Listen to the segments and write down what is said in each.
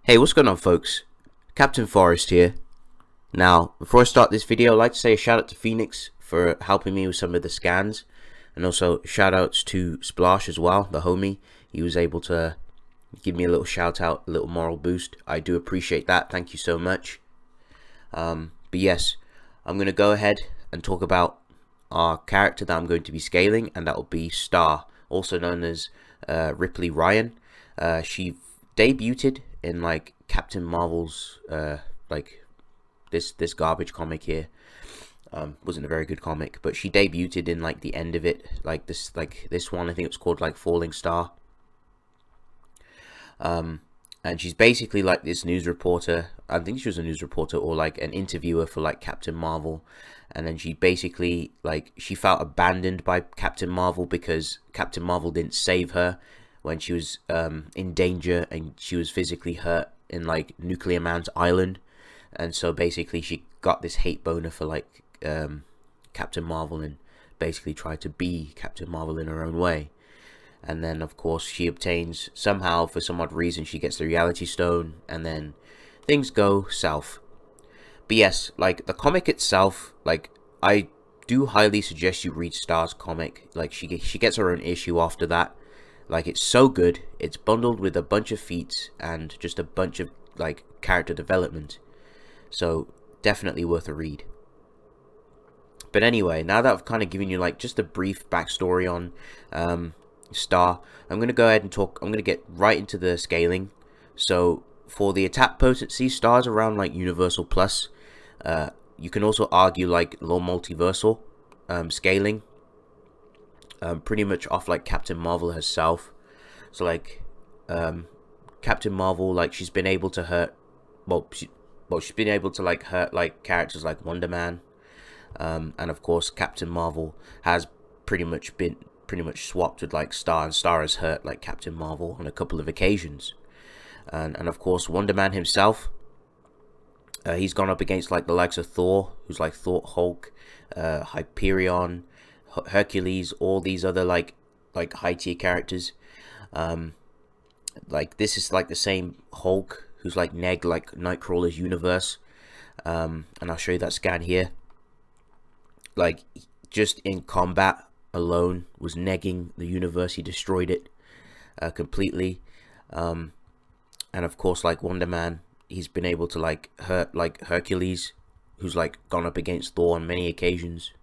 Hey, what's going on, folks? Captain Forest here. Now, before I start this video, I'd like to say a shout out to Phoenix for helping me with some of the scans, and also shout outs to Splash as well, the homie. He was able to give me a little shout out, a little moral boost. I do appreciate that. Thank you so much. But yes, I'm going to go ahead and talk about our character that I'm going to be scaling, and that will be Star, also known as Ripley Ryan. She debuted in like Captain Marvel's like this garbage comic here. Wasn't a very good comic, but she debuted in like the end of it, like this one. I think it was called like Falling Star. And she's basically like this news reporter. I think she was a news reporter or like an interviewer for like Captain Marvel. And then she basically like she felt abandoned by Captain Marvel because Captain Marvel didn't save her when she was in danger and she was physically hurt in like Nuclear Man's island. And so basically she got this hate boner for like Captain Marvel and basically tried to be Captain Marvel in her own way. And then of course she obtains, somehow for some odd reason, she gets the reality stone, and then things go south. But yes, like the comic itself, like I do highly suggest you read Star's comic. Like she gets her own issue after that. Like it's so good. It's bundled with a bunch of feats and just a bunch of like character development. So definitely worth a read. But anyway, now that I've kind of given you like just a brief backstory on Star, I'm going to go ahead and talk. I'm going to get right into the scaling. So for the attack potency, Star's around like Universal Plus. You can also argue like low multiversal scaling, pretty much off like Captain Marvel herself. So like Captain Marvel, like she's been able to hurt, she's been able to like hurt like characters like Wonder Man, and of course Captain Marvel has pretty much swapped with like Star, and Star has hurt like Captain Marvel on a couple of occasions. And of course Wonder Man himself, he's gone up against like the likes of Thor, who's like Thor, Hulk, Hyperion, Hercules, all these other like high tier characters. Like this is like the same Hulk who's like Neg, like Nightcrawler's universe. And I'll show you that scan here. Like just in combat alone was negging the universe. He destroyed it completely. And of course like Wonder Man, he's been able to like hurt like Hercules, who's like gone up against Thor on many occasions.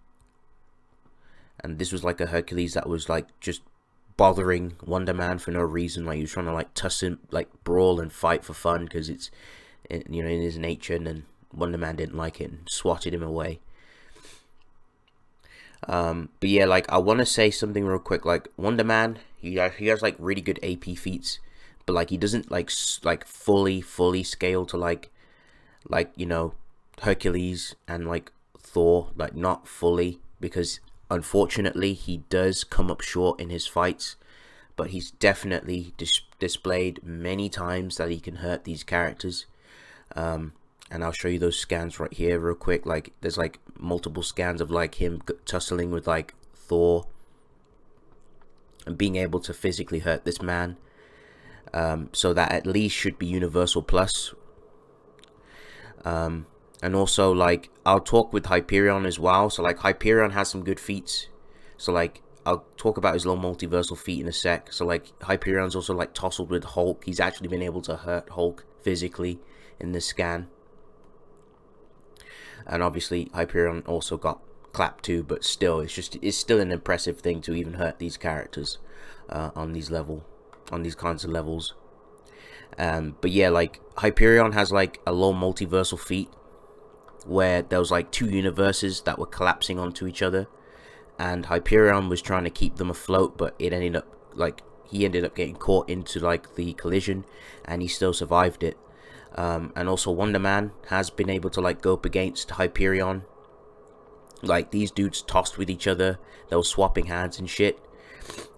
And this was like a Hercules that was like just bothering Wonder Man for no reason. Like he was trying to like tussle, like brawl and fight for fun because it's, you know, in his nature. And then Wonder Man didn't like it and swatted him away. But yeah, like I want to say something real quick. Like Wonder Man, he has like really good AP feats, but like he doesn't like fully scale to like you know, Hercules and like Thor, like not fully, because unfortunately he does come up short in his fights. But he's definitely displayed many times that he can hurt these characters. And I'll show you those scans right here real quick. Like there's like multiple scans of like him tussling with like Thor and being able to physically hurt this man. So that at least should be Universal Plus. And also like I'll talk with Hyperion as well. So like Hyperion has some good feats. So like I'll talk about his low multiversal feat in a sec. So like Hyperion's also like tussled with Hulk. He's actually been able to hurt Hulk physically in this scan. And obviously Hyperion also got clapped too, but still it's still an impressive thing to even hurt these characters on these kinds of levels. But yeah, like Hyperion has like a low multiversal feat where there was like two universes that were collapsing onto each other, and Hyperion was trying to keep them afloat, but it ended up like he ended up getting caught into like the collision, and he still survived it. And also Wonder Man has been able to like go up against Hyperion. Like these dudes tossed with each other, they were swapping hands and shit,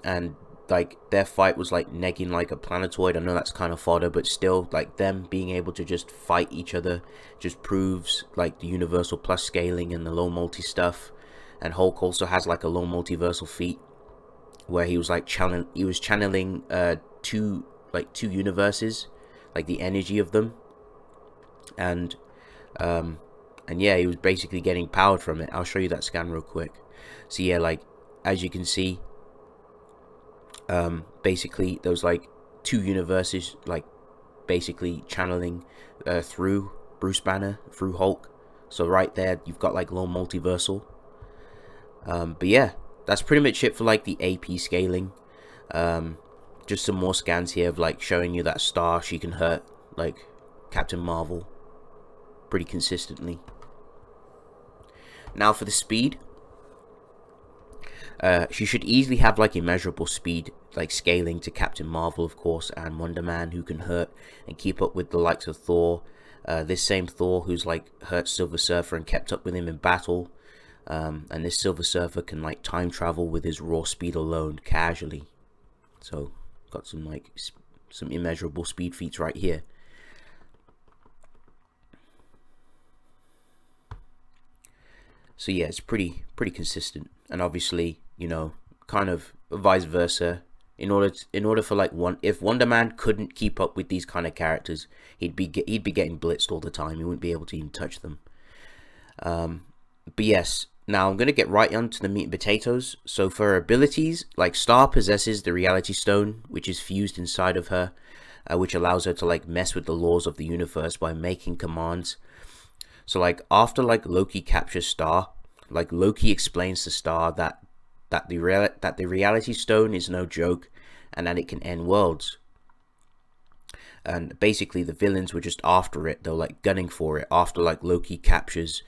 and like their fight was like negging like a planetoid. I know that's kind of fodder, but still, like them being able to just fight each other just proves like the Universal Plus scaling and the low multi stuff. And Hulk also has like a low multiversal feat where he was like channeling two universes. like the energy of them, and um, and yeah, he was basically getting powered from it. I'll show you that scan real quick. So yeah, like as you can see, basically there was like two universes, like basically channeling through Bruce Banner, through Hulk. So right there, you've got like low multiversal. But yeah, that's pretty much it for like the AP scaling. Just some more scans here of like showing you that Star, she can hurt like Captain Marvel pretty consistently. Now for the speed, she should easily have like immeasurable speed, like scaling to Captain Marvel, of course, and Wonder Man, who can hurt and keep up with the likes of Thor. This same Thor who's like hurt Silver Surfer and kept up with him in battle. And this Silver Surfer can like time travel with his raw speed alone casually. So got some like some immeasurable speed feats right here. So yeah, it's pretty consistent, and obviously, you know, kind of vice versa. In order for like if Wonder Man couldn't keep up with these kind of characters, he'd be getting blitzed all the time. He wouldn't be able to even touch them. But yes, now I'm gonna get right onto the meat and potatoes. So for her abilities, like Star possesses the Reality Stone, which is fused inside of her, which allows her to like mess with the laws of the universe by making commands. So like after like Loki captures Star, like Loki explains to Star that the Reality Stone is no joke, and that it can end worlds. And basically the villains were just after it. They were like gunning for it after like Loki captures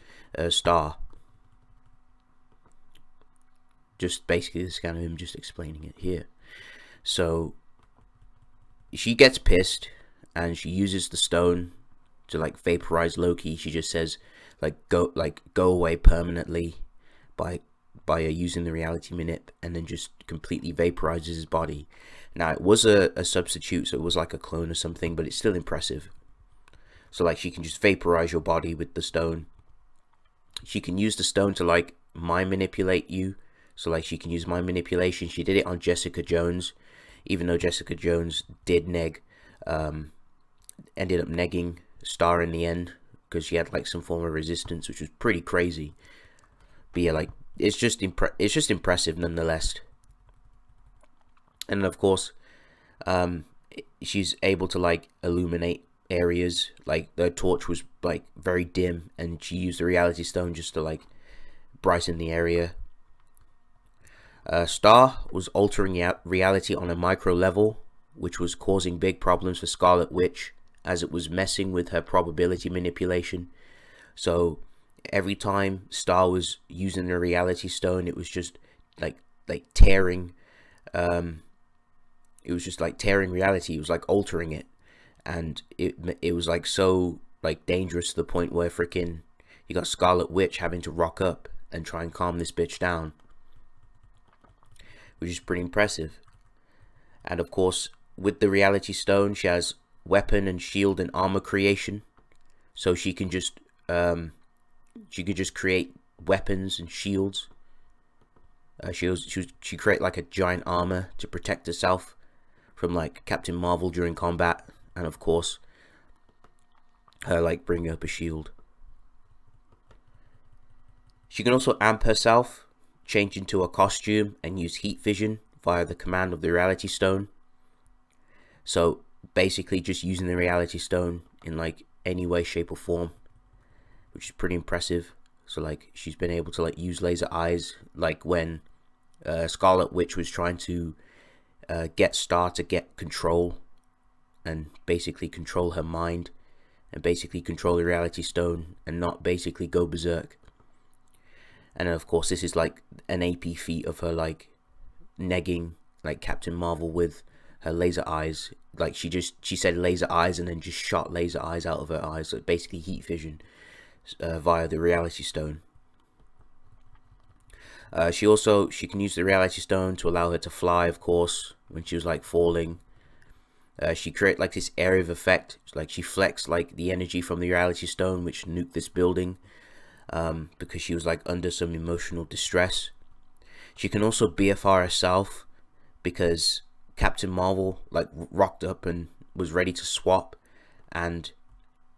Star. Just basically the scan of him just explaining it here. So she gets pissed and she uses the stone to like vaporize Loki. She just says go away permanently by using the reality minute, and then just completely vaporizes his body. Now it was a substitute, so it was like a clone or something, but it's still impressive. So like she can just vaporize your body with the stone. She can use the stone to like mind manipulate you. So like she can use mind manipulation. She did it on Jessica Jones, even though Jessica Jones did ended up negging Star in the end because she had like some form of resistance, which was pretty crazy. But yeah, like it's just impressive nonetheless. And of course, she's able to like illuminate areas. Like the torch was like very dim, and she used the Reality Stone just to like brighten the area. Star was altering reality on a micro level, which was causing big problems for Scarlet Witch, as it was messing with her probability manipulation. So every time Star was using the Reality Stone, it was just like tearing it was just like tearing reality. It was like altering it, and it was like so like dangerous to the point where freaking you got Scarlet Witch having to rock up and try and calm this bitch down, which is pretty impressive. And of course, with the Reality Stone, she has weapon and shield and armor creation, so she can just create weapons and shields. She create like a giant armor to protect herself from like Captain Marvel during combat, and of course her like bringing up a shield. She can also amp herself, change into a costume, and use heat vision via the command of the Reality Stone. So basically just using the Reality Stone in like any way, shape or form, which is pretty impressive. So like she's been able to like use laser eyes, like when Scarlet Witch was trying to get Star to get control and basically control her mind and basically control the Reality Stone and not basically go berserk. And then of course this is like an AP feat of her like negging like Captain Marvel with her laser eyes. Like she said laser eyes and then just shot laser eyes out of her eyes. So basically heat vision via the Reality Stone. She can use the Reality Stone to allow her to fly, of course, when she was like falling. She created like this area of effect, like she flexed like the energy from the Reality Stone, which nuked this building, because she was like under some emotional distress. She can also BFR herself because Captain Marvel like rocked up and was ready to swap, and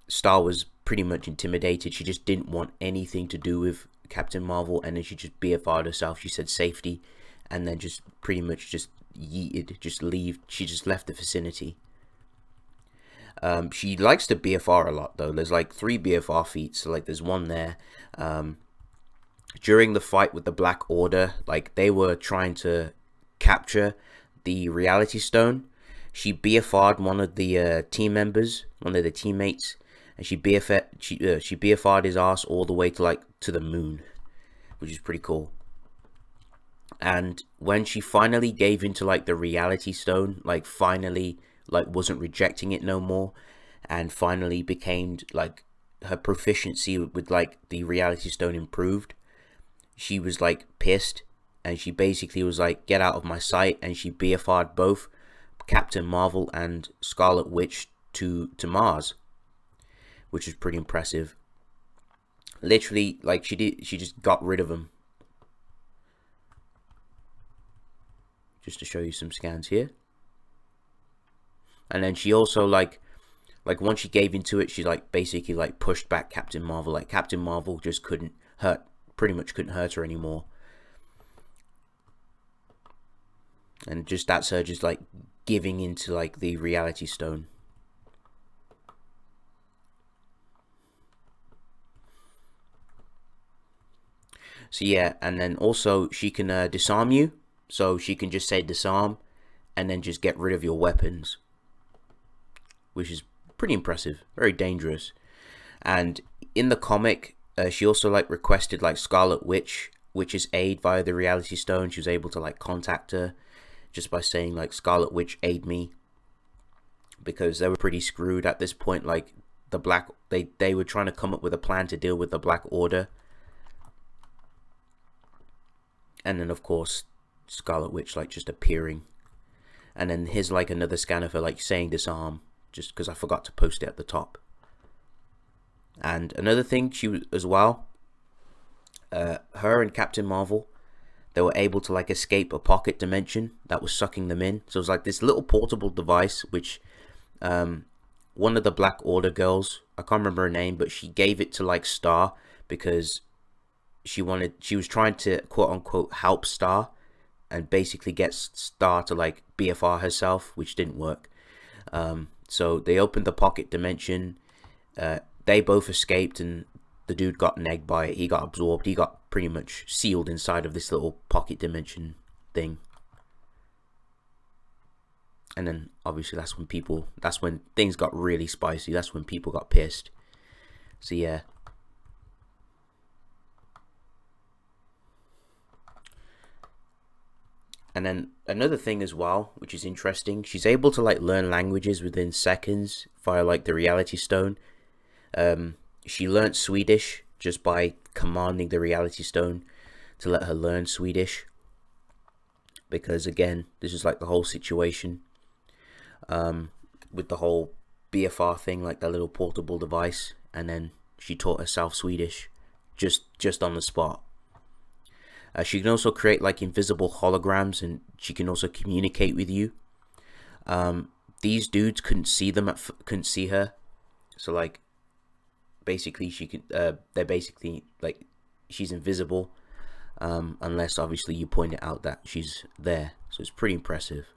Star was pretty much intimidated. She just didn't want anything to do with Captain Marvel, and then she just BFR'd herself. She said safety, and then just pretty much just yeeted, just leave. She just left the vicinity. She likes to BFR a lot though. There's like 3 BFR feats. So like there's one there. During the fight with the Black Order, like they were trying to capture the Reality Stone. She BFR'd one of the team members, one of the teammates, and she BFR'd his ass all the way to the moon, which is pretty cool. And when she finally gave into like the Reality Stone, like finally like wasn't rejecting it no more, and finally became like her proficiency with like the Reality Stone improved, she was like pissed, and she basically was like, get out of my sight, and she BFR'd both Captain Marvel and Scarlet Witch to Mars, which is pretty impressive. Literally, like she just got rid of them. Just to show you some scans here. And then she also like once she gave into it, she like basically like pushed back Captain Marvel. Like Captain Marvel just pretty much couldn't hurt her anymore. And just that's her just like giving into like the Reality Stone. So yeah, and then also she can disarm you. So she can just say disarm and then just get rid of your weapons, which is pretty impressive, very dangerous. And in the comic, she also like requested like Scarlet Witch's aid via the Reality Stone. She was able to like contact her just by saying like, Scarlet Witch, aid me, because they were pretty screwed at this point. Like they were trying to come up with a plan to deal with the Black Order, and then of course Scarlet Witch like just appearing. And then here's like another scan of her like saying disarm, just because I forgot to post it at the top. And another thing, she was as well, her and Captain Marvel, they were able to like escape a pocket dimension that was sucking them in. So it was like this little portable device which one of the Black Order girls, I can't remember her name, but she gave it to like Star because she was trying to quote unquote help Star and basically get Star to like BFR herself, which didn't work. So they opened the pocket dimension. They both escaped, and the dude got negged by it. He got absorbed. He got pretty much sealed inside of this little pocket dimension thing. And then obviously that's when things got really spicy. That's when people got pissed. So yeah. And then another thing as well, which is interesting, she's able to like learn languages within seconds via like the Reality Stone. She learnt Swedish just by commanding the Reality Stone to let her learn Swedish, because again, this is like the whole situation with the whole BFR thing, like that little portable device, and then she taught herself Swedish just on the spot. She can also create like invisible holograms, and she can also communicate with you. These dudes couldn't see her, so like basically she could. They're basically like she's invisible, unless obviously you point it out that she's there. So it's pretty impressive.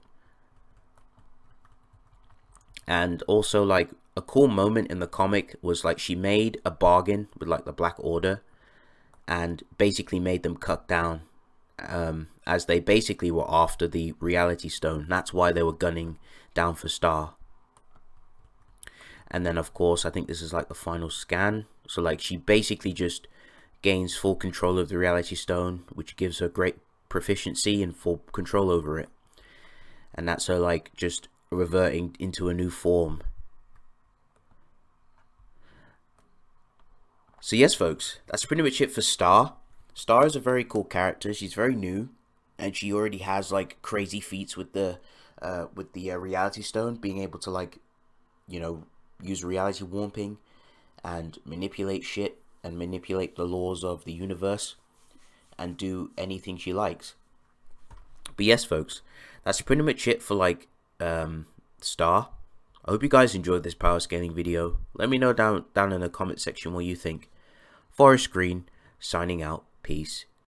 And also like a cool moment in the comic was like she made a bargain with like the Black Order, and basically made them cut down, as they basically were after the Reality Stone. That's why they were gunning down for Star. And then of course I think this is like the final scan, so like she basically just gains full control of the Reality Stone, which gives her great proficiency and full control over it, and that's her like just reverting into a new form. So yes, folks, that's pretty much it for Star. Star is a very cool character. She's very new, and she already has like crazy feats with the Reality Stone, being able to like, you know, use reality warping and manipulate shit and manipulate the laws of the universe and do anything she likes. But yes, folks, that's pretty much it for like Star. I hope you guys enjoyed this power scaling video. Let me know down in the comment section what you think. Forest Green, signing out. Peace.